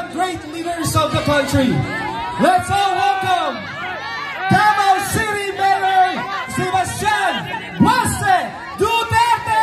the great leaders of the country. Let's all welcome Davao City Mayor Sebastian Wase Duterte!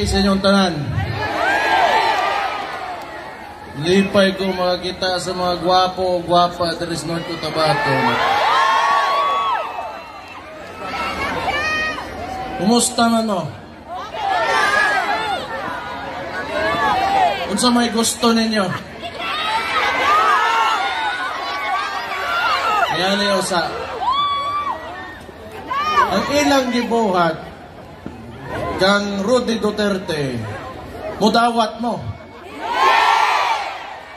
Sa inyong tanan, lipay ko makakita sa mga gwapo o gwapa dari sa North Cotabato. Kumusta man o? Unsa may gusto ninyo? Ayan niyo sa ang ilang gibuhat kang Rudy Duterte, mudawat mo.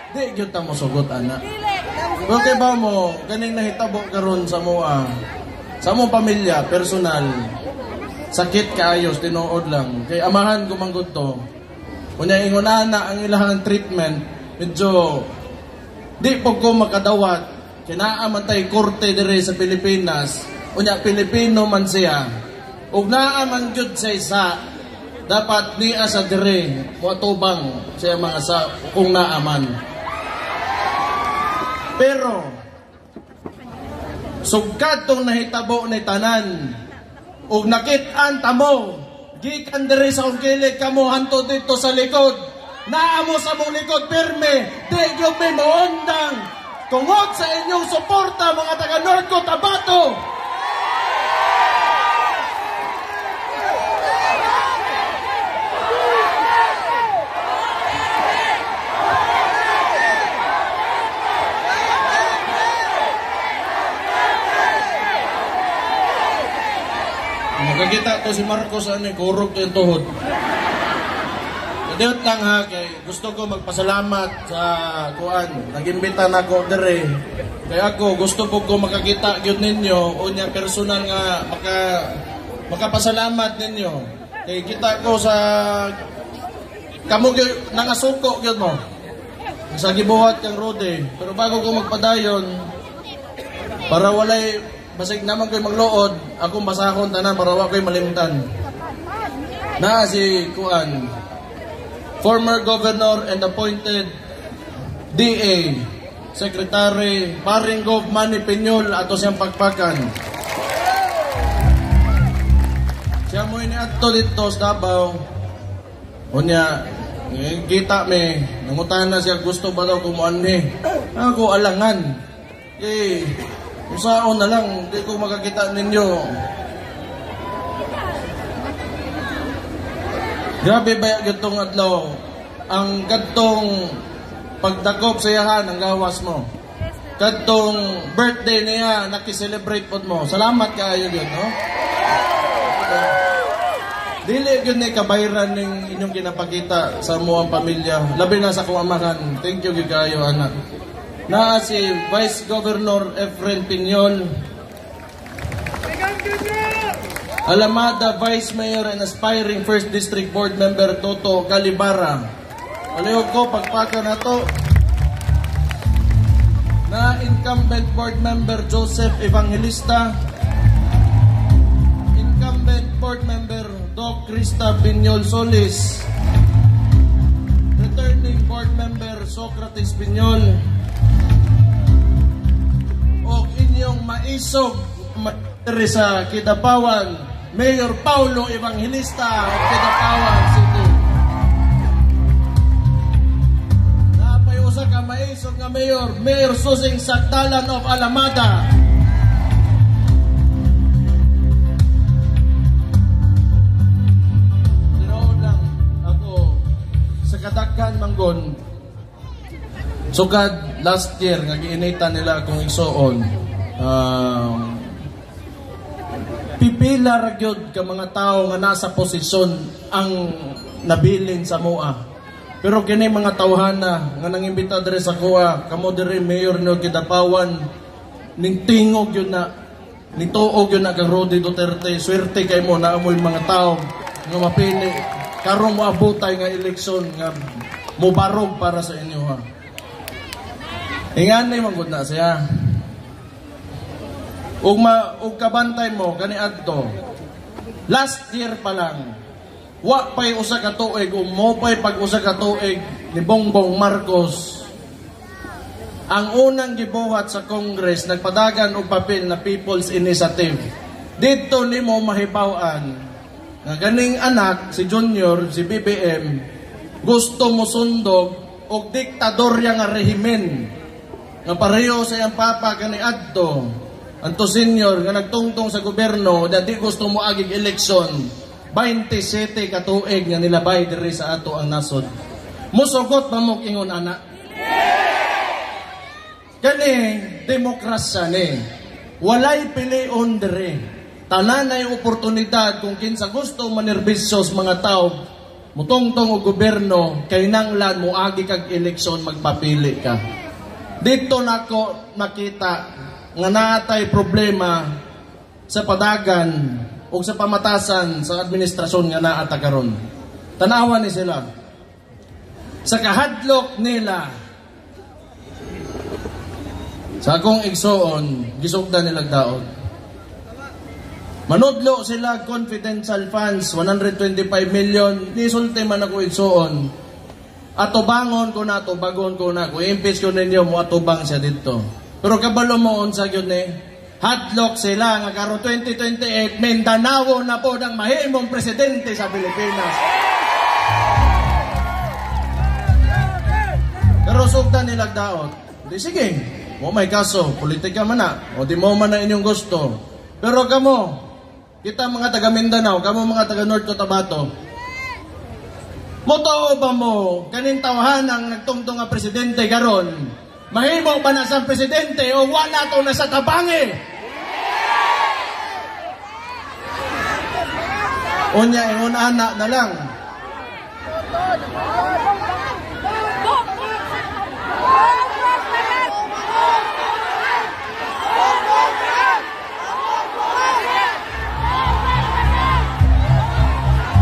Di gyud ta mo sugot ana. Okay ba mo ganing nahitabo karon sa moa, sa mong pamilya, personal, sakit kaayos tinuod lang. Kay amahan ko manggod to. Unya inguna na ang ilahang treatment, medyo di po ko makadawat. Kinaaman tay korte dire sa Pilipinas. Unya Pilipino man siya. Ug naa man gyud sa isa, dapat niya sa dire moatubang sa mga sa kung naaman. Pero sugkad tong nahitabo ni tanan ug nakit-an tamo gikan dire sa ungkilig kamo hanto dito sa likod. Naa mo sa mong likod pirme, di gyud may maundang tungod sa inyong suporta mga taga North Cotabato. Nakakita ko si Marcos kurog yung tuhod. Kadiyot lang ha, kay gusto ko magpasalamat sa kuan. Nag-imbita na ako dire. Kaya ako gusto ko makakita gyud ninyo unya personal nga makapasalamat ninyo. Kay kita ko sa kamo nangasuko gyud mo. Sa gibuhat kang Rudy. Pero bago ko magpadayon para walay basig naman ko'y magluod, akong basahon tanan para wa ko'y malimtan. Na si Kuan, former governor and appointed DA, Secretary Paringog Manny Peñol ato siyang pagpakan. Siya mo iniadto dito sa Davao. Unya, kita me, nangutan na siya gusto ba daw kumuan ni. Ako alangan. Usaon na lang, di ko makakita ninyo. Grabe ba yung gatong adlaw? Ang gatong pagdakop sa yahan, ang gawas mo. Gatong birthday niya, nakiselebrate po mo. Salamat kayo yun, no? Dili yun na kabayran ng inyong kinapakita sa muang pamilya. Labi na sa kuamahan. Thank you kayo, anak. Na si Vice Governor Efren Piñol, Alamada Vice Mayor and aspiring First District Board Member Toto Calibara. Alihog ko pagpaka na to. Na incumbent Board Member Joseph Evangelista, incumbent Board Member Doc Krista Piñol Solis, returning Board Member Socrates Piñol, o inyong maisog sa Kidapawan, Mayor Paulo Evangelista of Kidapawan City. Napayusa ka maisog nga Mayor, Mayor Susing Sakdalan of Alamada. Tinood lang ako sa kadaghan manggon. Sugad last year nga giinita nila akong igsoon. Pipila ra gyud ka mga tao nga nasa posisyon ang nabilin sa moa. Pero kini mga tawhana nga nangimbita diri sa kuha, kamo diri mayor no Kidapawan, ning tingog yun na, ning tuog yun na kang Rody Duterte, swerte kay mo na amoy mga tao nga mapili karong moabutay nga eleksyon nga mubarog para sa inyo ha. Inganay manggod na siya. Ug kabantay mo kani adto. Last year pa lang, wa pay usa ka tuig o mo pay pag usa ka tuig ni Bongbong Marcos ang unang gibuhat sa Congress nagpadagan og papel na People's Initiative. Dito nimo mahibaw-an nga ganing anak si Junior, si BBM gusto mo sundog og diktadorya nga rehimen nga pareho sa iyang papa kani adto anto senior nga nagtungtong sa gobyerno na di gusto mo agig eleksyon 27 ka tuig nga nilabay diri sa ato ang nasod. Musugot pa mo ingon ana? Kani demokrasya ni. Walay pilion diri. Tanan ay oportunidad kung kinsa gusto manerbisyon mga tao mutungtong og gobyerno kay nanglan mo agi kag eleksyon magpapili ka. Dito nako makita nga naatay problema sa padagan o sa pamatasan sa administrasyon nga naata karon. Tanawan ni sila. Sa kahadlok nila sa akong igsoon, gisugdan nila daot. Manudlo sila confidential funds 125 million ni sulti man ako igsoon. Atubangon ko na, atubagon ko na. Kung i-impeach ko ninyo mo atubang siya dito. Pero kabalo mo unsa gyud ni hadlok sila nga karon 2028 Mindanao na po ang mahimong presidente sa Pilipinas. Pero sugdan nila daot. Di sige, mo may kaso, politika man na. O di mo man na inyong gusto. Pero kamo, kita mga taga Mindanao, kamo mga taga North Cotabato, motoo ba mo kaning tawahan ang nagtungtong nga presidente karon? Mahimo ba na sa presidente o wala to na sa tabangi? Unya, ingon anak na lang.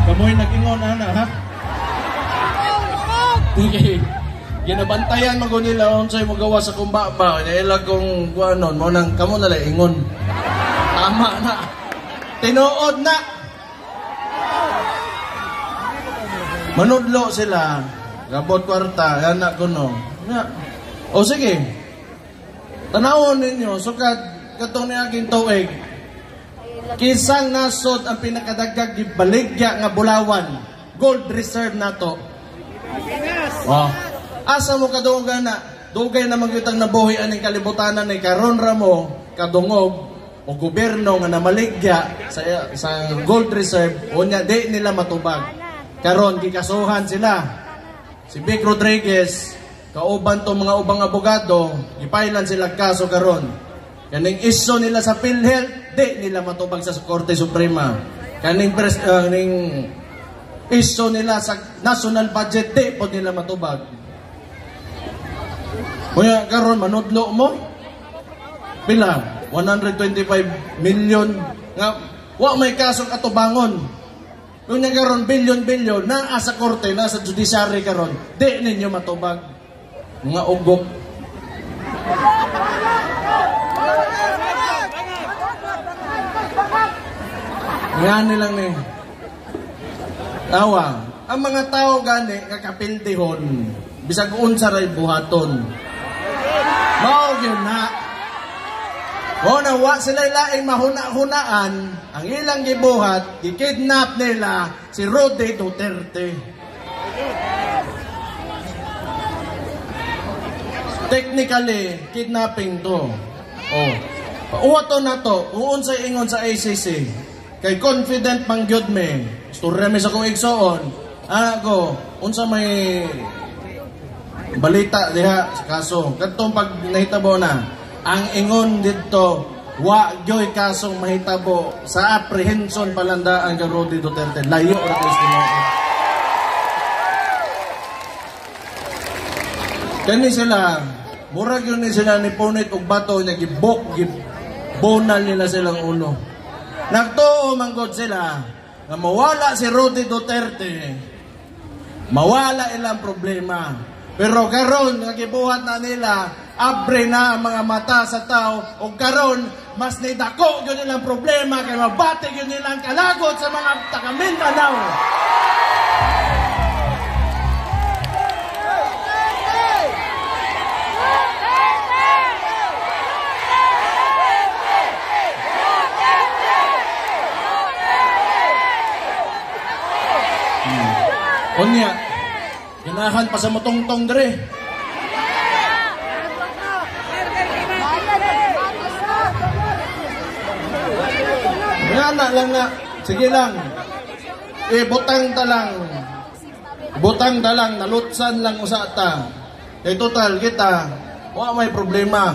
Kamoy nag-ingon anak, ha? Okay. Ginabantayan mo ko nila unsay mo gawa sa kumbaba. Nailag kong guanon mo nang kamo na lang ingon. Tama na. Tinuod na. Manudlo sila. Gabot kwarta. Anak ko no. O sige. Tanawon ninyo. Sukad katong ni aking tuig. Kisang nasod ang pinakadagag gibaligya nga Bulawan. Gold reserve na to. Oh. Asa mo kadungog na? Dugay na magyutang nabuhi aning kalibutanan ni karon ra mo kadungog o gobyerno nga namaligya sa gold reserve unya di nila matubag. Karon gikasuhan sila. Si Vic Rodriguez kauban to mga ubang abogado, gipailan sila kaso karon. Kaning isyo nila sa PhilHealth di nila matubag sa Korte Suprema. Kaning isyo nila sa national budget di po nila matubag. Kaya karon manudlo mo pila 125 million nga wa may kasong atubangon. Kung karon bilyon na sa korte na sa judiciary karon di ninyo matubag mga ugok. Yan nilang ni tawa ang mga tao gani nga kapildihon bisag unsa ray buhaton. Mao gyud na. O na wa sila laing mahuna-hunaan, ang ilang gibuhat, gikidnap nila si Rody Duterte. Technically, kidnapping to. Oh. Pauwato na to, uunsay ingon sa ACC. Kay confident pang gyud me. Storya mi sa kong igsoon. Ako, unsa may balita diha sa kaso. Kadtong pag nahitabo na, ang ingon dito, wa gyoy kasong mahitabo sa apprehension palandaan kay Rody Duterte. Layo ra kay Kani sila, murag yun sila ni punit og bato niya gibonal nila silang ulo. Nagtuo manggod sila na mawala si Rudy Duterte, mawala ilang problema. Pero karon nga gibuhat na nila, abre na ang mga mata sa tao, o karon mas nidako yun nilang problema kay mabati yun nilang kalagot sa mga taga-Mindanao. Unya, ganahan pa sa motongtong dire. Ngana lang nga, sige lang. Butang ta lang, nalutsan lang usata. Kay total kita, wa may problema.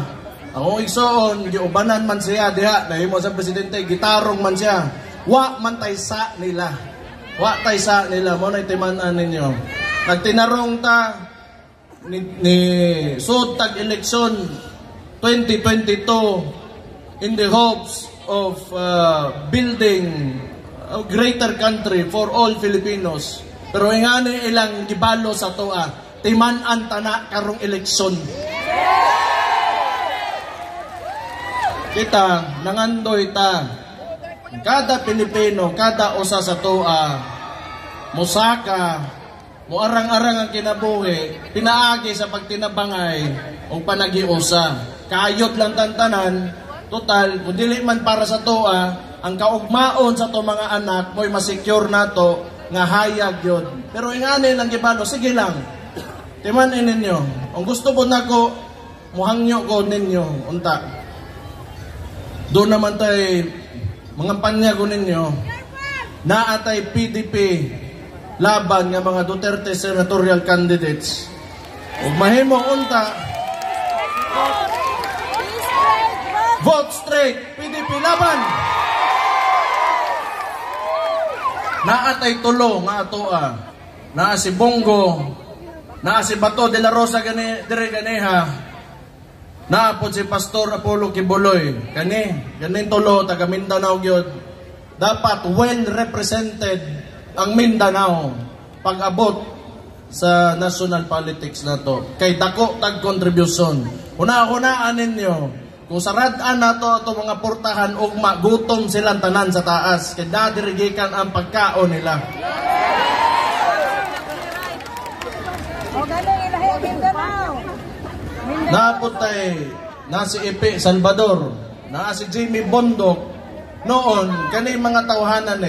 Ako igsoon, giubanan man siya diha, nahimo sa presidente, gitarong man siya. Wa man tay sa nila. Wa tay sa nila, mo na itimanan ninyo. Nagtinarong ta ni sud tag election 2022 in the hopes of building a greater country for all Filipinos. Pero ingani ilang gibalo sa toa, timan-an tana karong eleksyon. Kita nangandoy ta. Kada Pilipino, kada usa sa toa, musaka, muarang-arang ang kinabuhi, pinaagi sa pagtinabangay o panagiusa. Kayot lang tantanan, total, kung dili man para sa toa, ang kaugmaon sa to mga anak, mo'y masecure na to, nga hayag yun. Pero ingani lang gibalo, sige lang, timanin ninyo. Ang gusto po na ko, muhangyo ko ninyo, unta. Doon naman tayo, mga panya ko ninyo, naatay PDP laban nga mga Duterte senatorial candidates. Ug mahimo unta, vote straight, PDP laban. Naatay tulo nga atoa, naa si Bongo, naa si Bato de la Rosa dire ganeha, naapod si Pastor Apollo Kibuloy. Ganin tulo, taga Mindanao gyud. Dapat well represented ang Mindanao pag-abot sa national politics na to. Kay dako tag contribution. Una-unaan ninyo, kung sarad-an na to ato mga portahan ug magutom silang tanan sa taas. Kay nadirigikan ang pagkaon nila. Naputay na si Epe Salvador, na si Jimmy Bondok, noon, kani mga tawhanan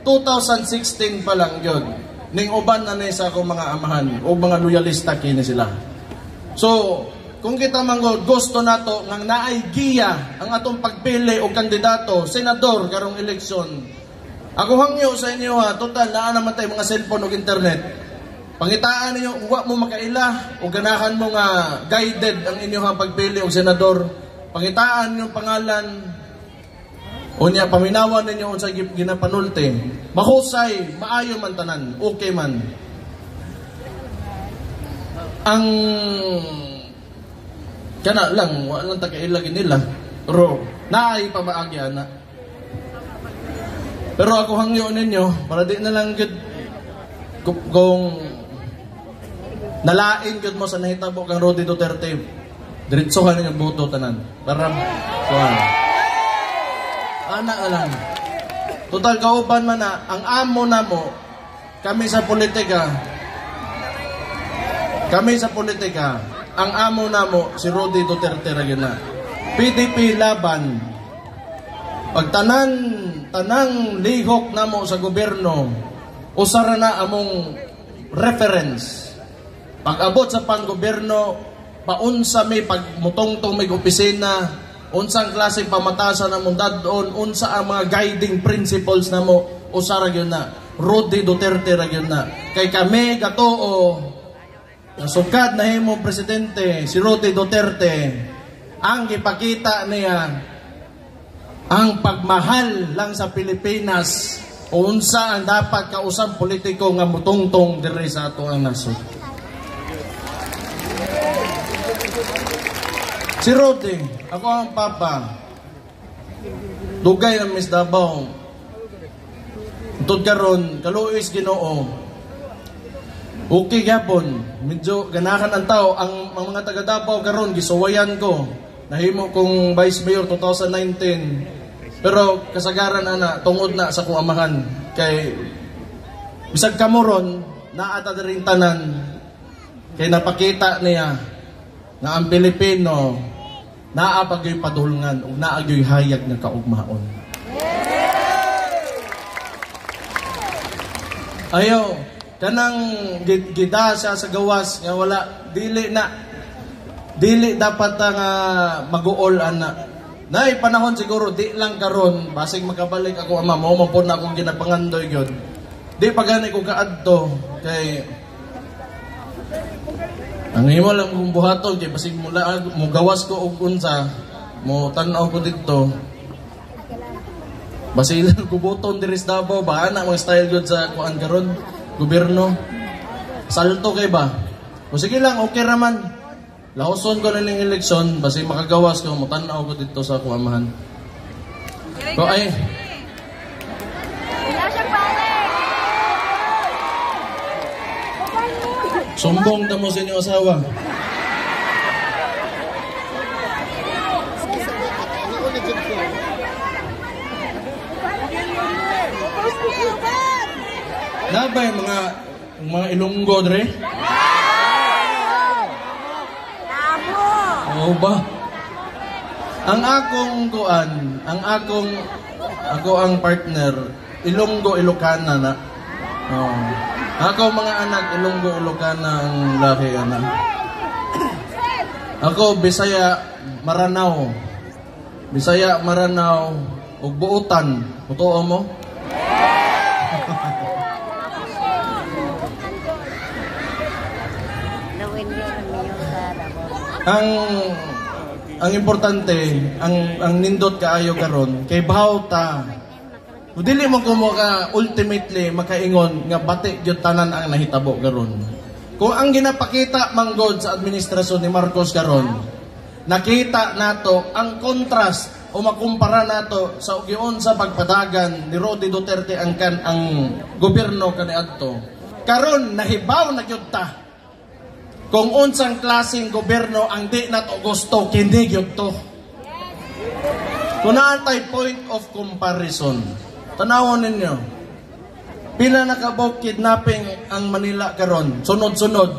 2016 pa lang yun, ning uban na sa akong mga amahan, o mga loyalista kini sila. So, kung kita manggod, gusto nato nga naay giya ang atong pagpili o kandidato, senador, karong eleksyon. Ako hangyo sa inyo total, naa naman tayo mga cellphone o internet. Pangitaan ninyo, huwag mo makaila o ganahan mo nga guided ang inyong pagpili o senador. Pangitaan ninyo pangalan o niya paminawan ninyo sa ginapanulte. Mahusay, maayo man tanan, okay man. Ang kana lang, walang takailagin nila. Pero naay pamaagyan na. Pero ako hangyo ninyo, para di na lang kung nalain gud mo sa nahitabo kang Rudy Duterte, diretsohan ninyo boto tanan. Para kuan. Ana lang. Total kauban man na ang amo na mo kami sa politika. Ang amo na mo si Rudy Duterte ra gyud na. PDP laban. Pag tanang lihok na mo sa gobyerno, usara na among reference. Pag-abot sa panggobyerno, paunsa may pagmutongtong may opisina, unsang klase pamatasan na mong dadon, unsa ang mga guiding principles na mo, usara yun na. Rudy Duterte ra yun na. Kay kami gatoo, nasugad na himong presidente, si Rudy Duterte, ang ipakita niya, ang pagmahal lang sa Pilipinas, unsa ang dapat kausap politiko nga mutungtong diri sa ato ang nasod. Si Rodi, ako ang papa. Dugay ang Miss Davao. Tod karon, kaluoy Ginoo. Okay gyapon, medyo ganahan ang tao ang mga taga Davao karon gisuwayan ko. Nahimo kong Vice Mayor 2019. Pero kasagaran ana tungod na sa kong amahan kay bisag kamoron naata rin tanan kay napakita niya na ang Pilipino naapagyoy padulngan ug naagyoy hayag nga kaugmaon. Ayaw kanang gida siya sa gawas nga wala dili dapat nga mag-uol ana. Nay panahon siguro di lang karon basig makabalik ako ama mo man pud na akong ginapangandoy gyud. Di pa gani ko kaadto kay ang imo lang kung buhaton kay basig mula mo gawas ko og unsa mo tan-aw ko didto. Basilan ko buton diri sa Davao ba ana mga style gyud sa kuan karon gobyerno. Salto kay ba? O sige lang okay ra man. Lahoson ko na ng eleksyon basig makagawas ko mo tan-aw ko didto sa akong amahan. Ko ay sumbong ta mo sa inyong asawa. Nabay mga Ilonggo dre? Oo ba? Ang akong kuan, ako ang partner, Ilonggo Ilocana na. Oh. Ako mga anak Ilonggo Ilocana ang lahi ana. Ako Bisaya Maranao. Bisaya Maranao ug buutan. Totoo mo? ang importante ang nindot kaayo karon kay bawta dili mo ko ka ultimately makaingon nga bati gyud tanan ang nahitabo karon kung ang ginapakita manggod sa administrasyon ni Marcos karon nakita nato ang contrast o makumpara nato sa ugion sa pagpadagan ni Rodi Duterte ang gobyerno kaniadto karon nahibaw na gyud ta kung unsang klaseng gobyerno ang di nato gusto, kindi gyud to. Kung naantay point of comparison, tanawon ninyo, pila nakabog kidnapping ang Manila karon, sunod-sunod,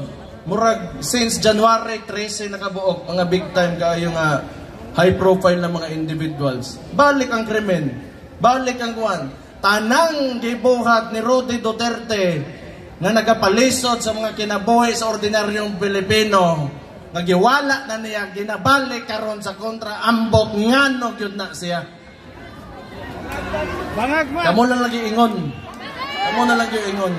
murag since January 13 nakabuok, mga big time kayo nga high profile na mga individuals. Balik ang krimen, balik ang kuwan, tanang gibuhat ni Rodi Duterte, na nagapalisod sa mga kinabuhi sa ordinaryong Pilipino, nagiwala na niya, ginabalik karon sa kontra, ambot ngano yun na siya. Kamu na lagi ingon. Kamu na lagi ingon.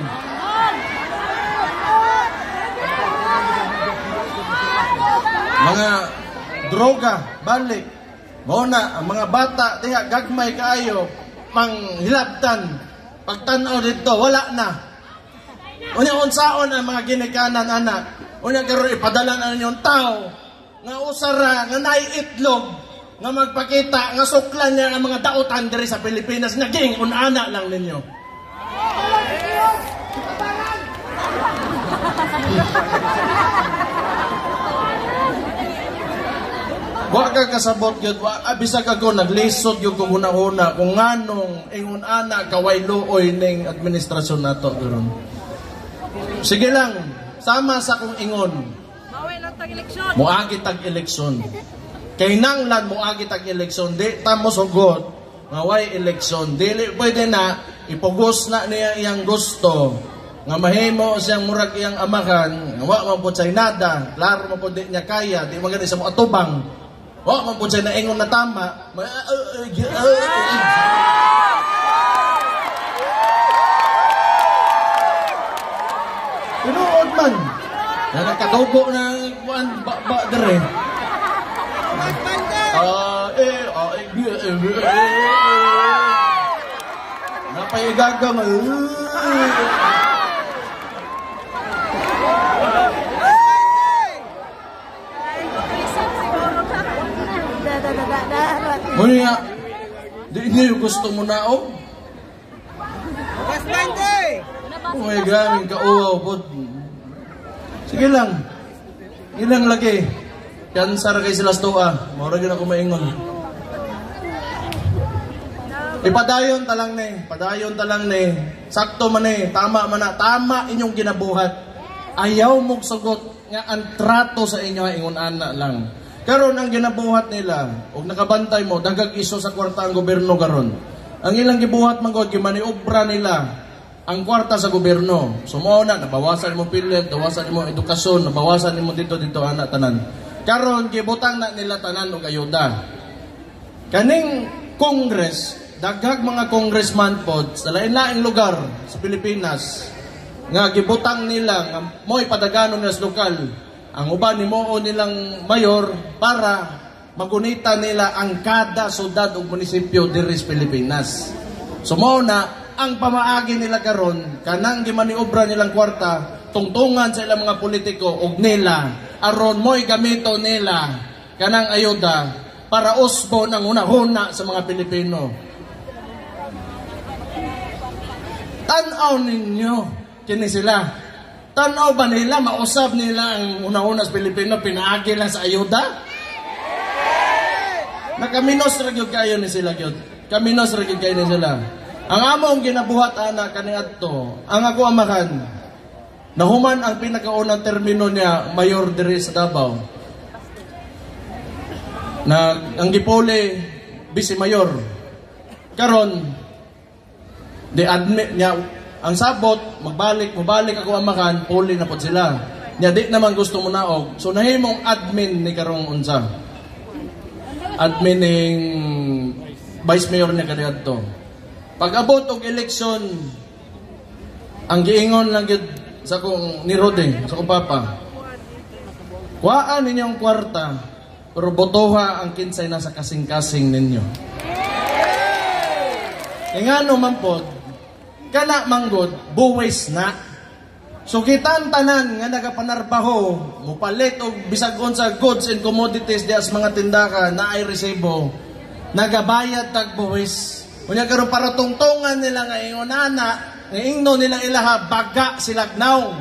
Mga droga, balik. Mauna, ang mga bata, diha, gagmay kaayo, panghilabtan, pagtanaw dito, wala na. Unya unsaon ang mga ginikanan anak. Unya karon ipadala na ninyong tao nga usara nga naiitlog nga magpakita nga suklan niya ang mga dautan diri sa Pilipinas nga giingon ana lang ninyo. Wa ka kasabot gyud bisag ako naglisod gyud ko una-una kung nganong ingon ana kaway luoy ning administrasyon nato karon. Sige lang, sama sa kong ingon. Muagi tag-eleksyon. Kay nanglan muagi tag-eleksyon, di tamo sugot, ngaway eleksyon. Dili pwede na, ipugos na niya iyang gusto. Nga mahimo siyang murag iyang amakan, wa man po siya nada, klaro man po di niya kaya, di magani sa mga atubang. Wa man po siya na ingon na tama. Tinuod man. Na nagkadugo na ba dere. Napaigaga man. Muna, di niyo gusto mo na, oh? Oh my God, kauwaw po. Sige lang. Ilang lagi. Kansar kay sila stoa. Maura gina ko maingon. Ipadayon talang ni. Padayon talang ni. Sakto man ni. Tama man na. Tama inyong ginabuhat. Ayaw mong sugot nga ang trato sa inyo ay ingon ana lang. Karon ang ginabuhat nila, og nakabantay mo, dagag iso sa kwarta ang gobyerno karon. Ang ilang gibuhat man gud gimaniobra nila ang kwarta sa gobyerno. Sumo na nabawasan mo pilit, nabawasan mo edukasyon, nabawasan mo dito ana tanan. Karon gibutang na nila tanan og ayuda. Kaning Congress, daghag mga congressman pod sa lain-laing lugar sa Pilipinas nga gibutang nila nga mo'y padaganon nila sa lokal. Ang uban himuo nilang mayor para magunita nila ang kada syudad ug munisipyo diri sa Pilipinas. Sumo na ang pamaagi nila karon kanang gimaniobra nilang kwarta tungtungan sa ilang mga politiko ug nila aron mo'y gamito nila kanang ayuda para usbo ng una-una sa mga Pilipino. Tanaw ninyo kini sila. Tanaw ba nila mausab nila ang una-una sa Pilipino pinaagi lang sa ayuda? Nakaminos ra gyud kayo ni sila gyud. Kaminos ra gyud kayo ni sila. Ang among ginabuhat ana kaniadto, ang ako amahan, nahuman ang pinakaunang termino niya mayor diri sa Davao. Na ang gipuli vice mayor. Karon di admit niya ang sabot mobalik ako amahan, puli na pod sila. Nya di naman gusto mo naog. So nahimong admin ni karong unsa. Admin ning vice mayor niya kaniadto. Pag abot og eleksyon, ang giingon lang gyud sa kong ni Rode, sa kong papa. Kuhaan ninyong kwarta, pero botoha ang kinsay nasa kasing-kasing ninyo. Ingano man pod, kana manggod, buwis na. So kitan tanan nga nagapanarbaho, mupalit og bisag unsa goods and commodities dias mga tindakan na ay resibo, nagabayad tag buwis. Kunya karon para tungtungan nila nga ingonana, nga ingno nilang ilaha baga silagnaw.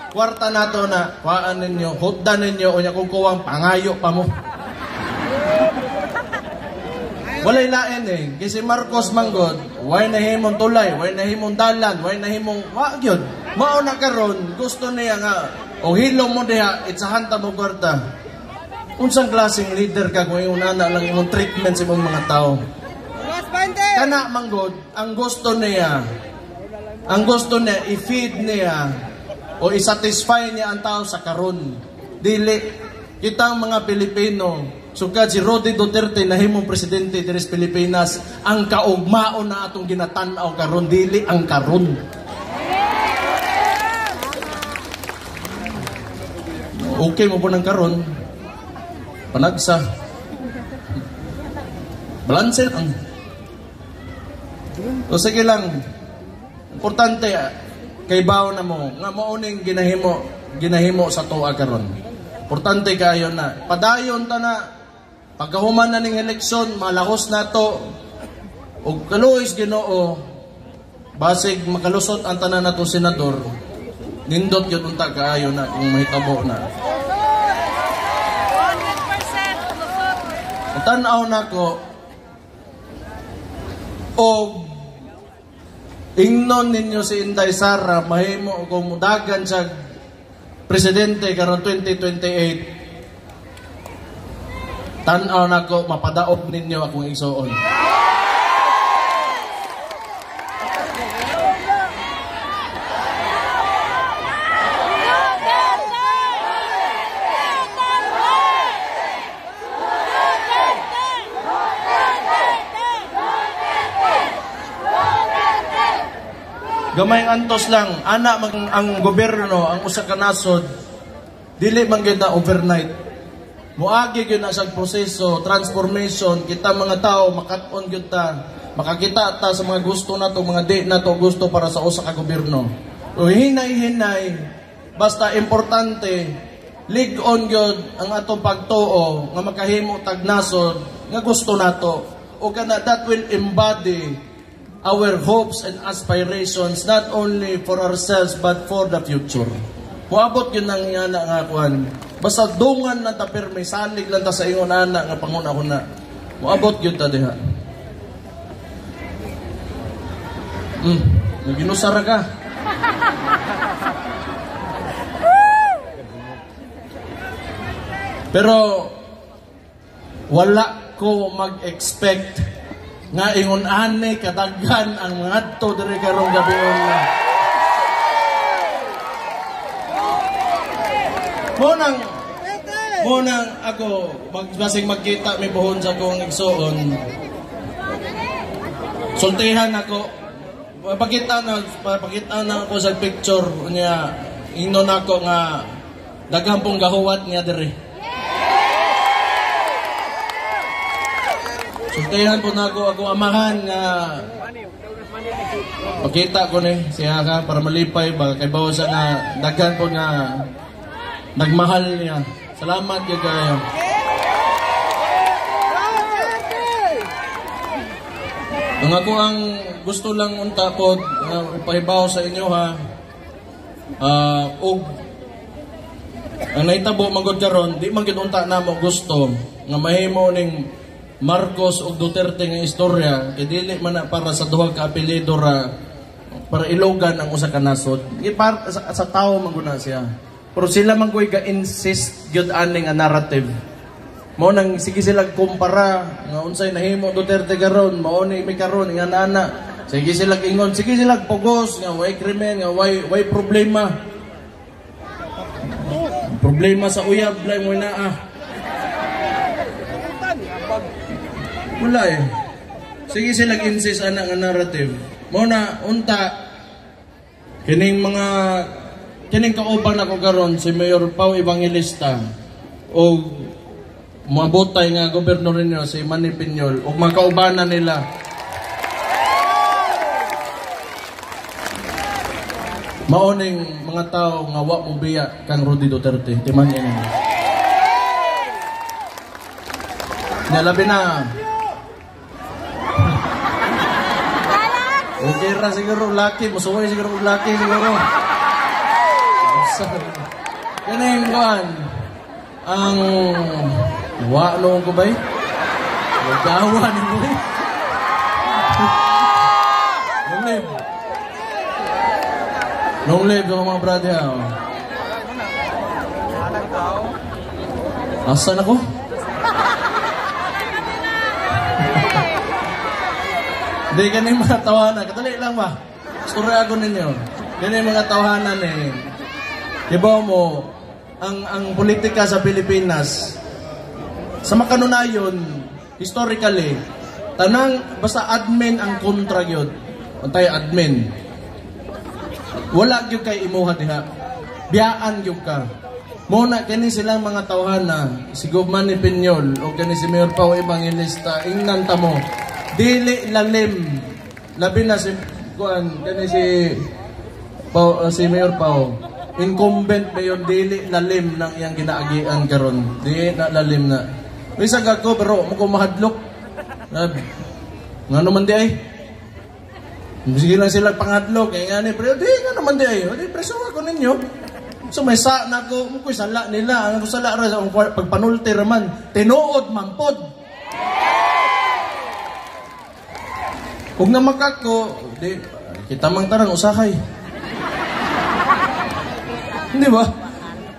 Kwarta nato na, kuhaan ninyo, hutdan ninyo, unya kung kuwang pangayo pa mo. Walay lain eh. Kasi Marcos manggod, way nahimong tulay, way nahimong dalan, way nahimong wagyod. Mao na karon, gusto niya nga, o hilong mo diha, itsahan ta mo kwarta. Unsang klaseng leader ka kung yung nana lang yung treatment sa mga tao. Kana manggod, ang gusto niya i-feed niya o i-satisfy niya ang tao sa karon. Dili, kitang mga Pilipino, sukad si Rodi Duterte na himong presidente diri sa Pilipinas, ang kaugmaon na atong ginatan-aw karon, dili ang karon. Okay mo po ng karon. Panagsa. Balance ang. O sige lang. Importante kay bawo na mo nga mauning ginahimo sa tuwa karon. Importante kayo na padayon ta na pagkahuman na ning eleksyon malahos nato og kaluoy Ginoo basig makalusot ang tanan nato senador. Nindot gyud unta kaayo na kung mahitabo na. Tanaw na ko o ingnon ninyo si Inday Sara mahimo kung dagan siya presidente karon 2028. Tanaw na ko mapadaog ninyo akong igsuon. Gamay antos lang, ana ang gobyerno, ang usa ka nasod, dili man gyud na overnight. Muagi gyud na sa proseso, transformation, kita mga tao makat-on gyud ta, makakita ta sa mga gusto nato, mga di nato gusto para sa usa ka gobyerno. O hinay-hinay, basta importante lig-on gyud ang atong pagtuo nga makahimo tag nasod nga gusto nato. O kana that will embody our hopes and aspirations not only for ourselves but for the future. Muabot yun ang yana nga kuan. Basta dungan lang ta pirmi, salig lang ta sa ingon ana nga panguna-una. Muabot yun ta diha. Naginusara ka. Pero wala ko mag-expect nga ingon ani kadaghan ang ngadto diri karong gabion na. Munang ako basing magkita may buhon sa akong igsoon. Sultihan ako. Pakita na ako sa picture niya. Ingnon ako nga daghang pong gahuwat niya diri. Sultihan po na ako amahan nga pakita ko ni siya ka para malipay ba kay bawa sa nga daghan po nga nagmahal niya. Salamat kay kayo. Ang ako ang gusto lang unta po ipahibaw sa inyo ha. Og ang nahitabo magod karon di man gid unta namo gusto nga mahimo ning Marcos ug Duterte nga istorya kay dili man na para sa duha ka apelyido ra para ilogan ang usa ka nasod. Para sa tawo man guna siya. Pero sila man koy ga-insist gyud ani nga narrative. Mao nang sige sila kumpara nga unsay nahimo Duterte karon, mao ni may karon nga nana. Sige sila ingon, sige sila pugos nga way krimen, nga way problema. Problema sa uyab lay mo naa. Wala eh. Sige sila insist ana nga narrative. Mao na unta kining kauban ako karon si Mayor Pau Evangelista o mabutay nga gobernador ninyo si Manny Piñol o makaubanan nila. Maoning mga tao nga wa mo biya kang Rudy Duterte. Timan niya niya. Nalabi na. Okay ra siguro laki, musuway siguro laki siguro. Kaning kuan ang wa no ko bay. Gawa ni mo. Long live mga brother. Asan ako? Hindi ganun mga tawanan. Katali lang ba? Storya ako ninyo. Ganun mga tawanan eh. Diba mo, ang politika sa Pilipinas, sa makanunayon, historically, basta admin ang kontra yun. Antay admin. Wala yun kay imuha diha. Biyaan yun ka. Muna, kani silang mga tawanan, si Manny Piñol, o kani si Mayor Pau Evangelista, ingnan ta mo, dili lalim. Labi na si kani si Mayor Pau. Incumbent ba yun, dili lalim ng iyang ginaagian karon. Di na lalim na. Bisa gako pero mo ko mahadlok. Nga naman di ay. Sige lang sila panghadlok. Kaya nga ni, pero di nga naman di ay. Di preso ako ninyo. So may sa na ko, mo ko sala nila. Ang sala ra sa pagpanulti raman. Tinuod mampod. Kung namakak ko, di, kita mang tarang usahay. Hindi ba?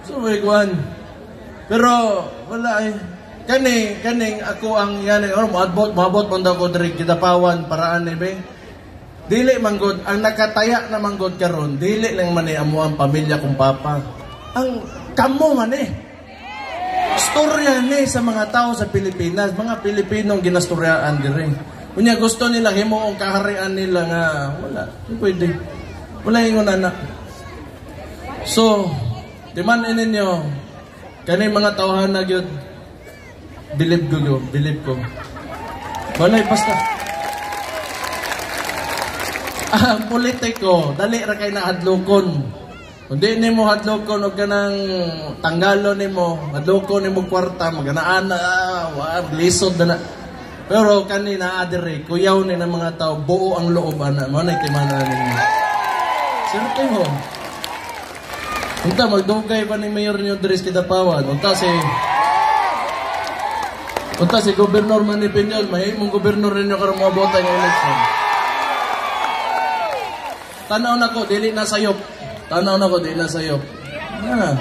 So may kuhan. Pero, wala eh. Kaning ako ang yan eh. Mabot panda ko dari Kidapawan, paraan eh be. Dili manggod, ang nakataya na manggod karon, dili lang man eh amo ang pamilya kong papa. Ang kamo man eh. Storya ni sa mga tao sa Pilipinas, mga Pilipinong ginastoryaan dire. Kunya gusto nila himo ang kaharian nila nga wala, pwede. Wala ingon anak. So, timan ninyo kani mga tawhan na gyud believe ko. Balay basta. Ang politiko, dali ra kay naadlokon. Kundi ni mo hadlokon o kanang tanggalo ni mo, hadlokon ni mo kwarta, maganaan na, lisod na na. Pero kanina adere, kuyaw ni ng mga tao, buo ang loob, ana, mo na itimana ninyo. Sino kayo? Unta, magdugay pa ni Mayor niyo Dres Kidapawan. Unta si Gobernador Manny Peñol, mahimong gobernador rin yung karong mga bota ng election. Tanaw na ko, dili na sayop. Tanaw na ko, dili na sayop. Yeah.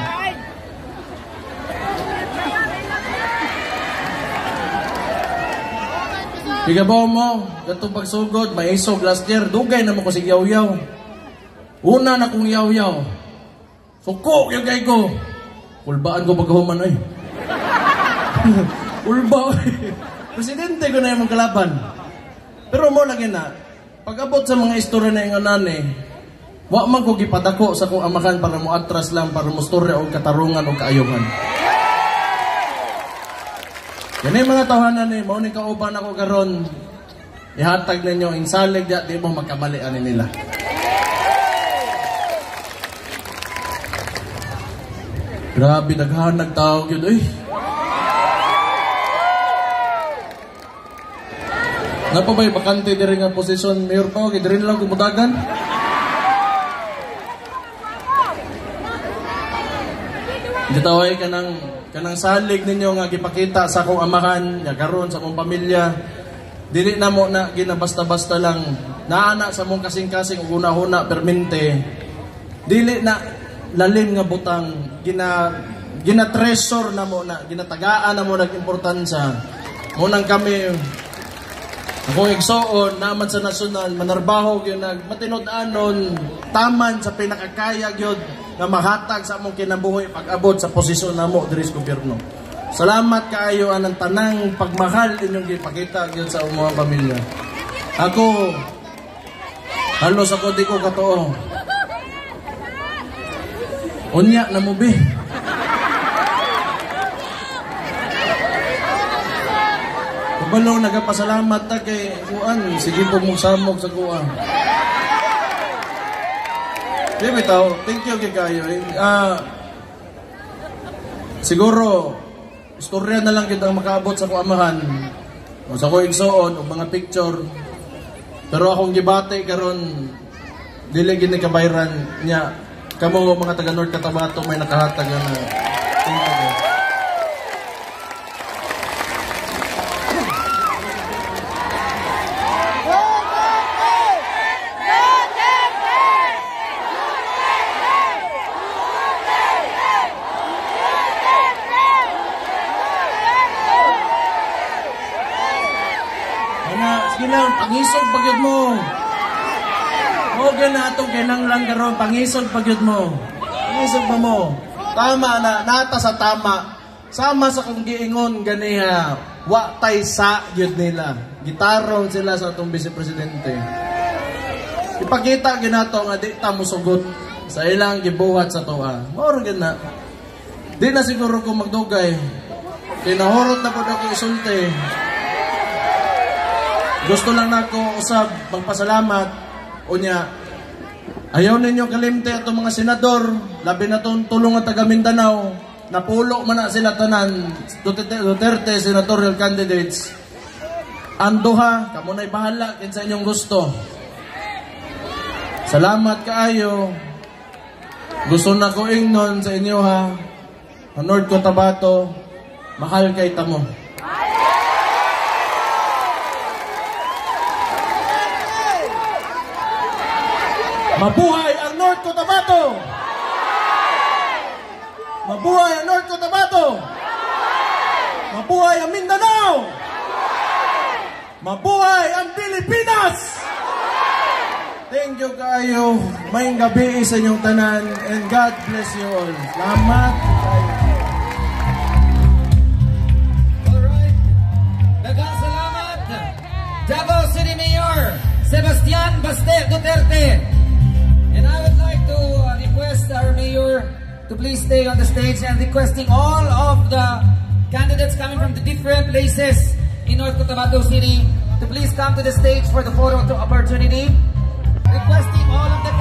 Igabaw mo, gatong pagsugod, may isog last year, dugay naman ko si yaw-yaw. Una na kong yaw-yaw. Suko, yung gay ko. Kulbaan ko pagkahuman ay. Ulba ay. Presidente ko na yung kalaban. Pero mo lagi na, pag-abot sa mga istorya na yung anane, wa man ko gipadako sa kong amakan para mo atras lang, para mo istorya o katarungan o kaayuhan. Yan yung mga tawanan ni, mauning kauban ako karon, ihatag ninyo, insalig, di mo magkamalian nila. Grabe, daghan nagtawag yun, eh. Napa ba'y bakante di rin ang posisyon, Mayor Pao, di rin lang kumudagan? Gitaway ka ng salig ninyo nga gipakita sa akong amahan, nga karon sa akong pamilya. Dili na mo na ginabasta-basta lang. Naana sa mong kasing-kasing una-una permente. Dili na lalim nga butang gina-treasure na mo na, ginatagaan na mo nag-importansya. Munang kami akong igsoon, naman sa nasyonal, manarbaho yun, nagmatinod-anon, taman sa pinakakaya yun, na mahatag sa among kinabuhi pag-abot sa posisyon na mo, Dres Gobyerno. Salamat kaayo anang tanang pagmahal inyong ipakita yun sa mga pamilya. Ako, halos ako di ko katoo. Unya na mo, be. Kabalo, nagapasalamat ta kay Kuan. Sige po mong samog sa Kuan. Di bitaw, thank you kay kayo. Siguro, istorya na lang kita makaabot sa kuamahan. O sa ko igsoon, o mga picture. Pero akong gibate karon dili gini kabayran niya. Kamo mga taga North Cotabato may nakahatag na. Thank you. Sige lang, pangisog pagyod mo. Okay na itong kinanglang karon, pangisog pagyod mo. Pangisog pa mo. Tama na, nata sa tama. Sama sa kong giingon ganiha, wa tay sa yun nila. Gitaron sila sa itong vice-presidente. Ipakita ginato nga di ta musugot sa ilang gibuhat sa toa. Mauro gina. Di na siguro kung magdugay. Kinahurot na po ako isulti. Gusto lang na ako usab, magpasalamat. Unya, ayaw ninyo kalimte itong mga senador, labi na itong tulong at taga Mindanao, napulo man na sila tanan, Duterte senatorial candidates. Anduha, kamo na'y bahala, kinsa inyong gusto. Salamat kaayo. Gusto na ko ingnon sa inyo ha, North Cotabato, mahal kay tamo. Mabuhay ang North Cotabato! Mabuhay ang North Cotabato! Mabuhay ang Mindanao! Mabuhay ang Pilipinas! Thank you kayo. Maying gabi sa inyong tanan and God bless you all. Salamat kayo. Alright. Daghang salamat. Davao City Mayor Sebastian Baste Duterte. And I would like to request our mayor to please stay on the stage and requesting all of the candidates coming from the different places in North Cotabato City to please come to the stage for the photo opportunity. Requesting all of the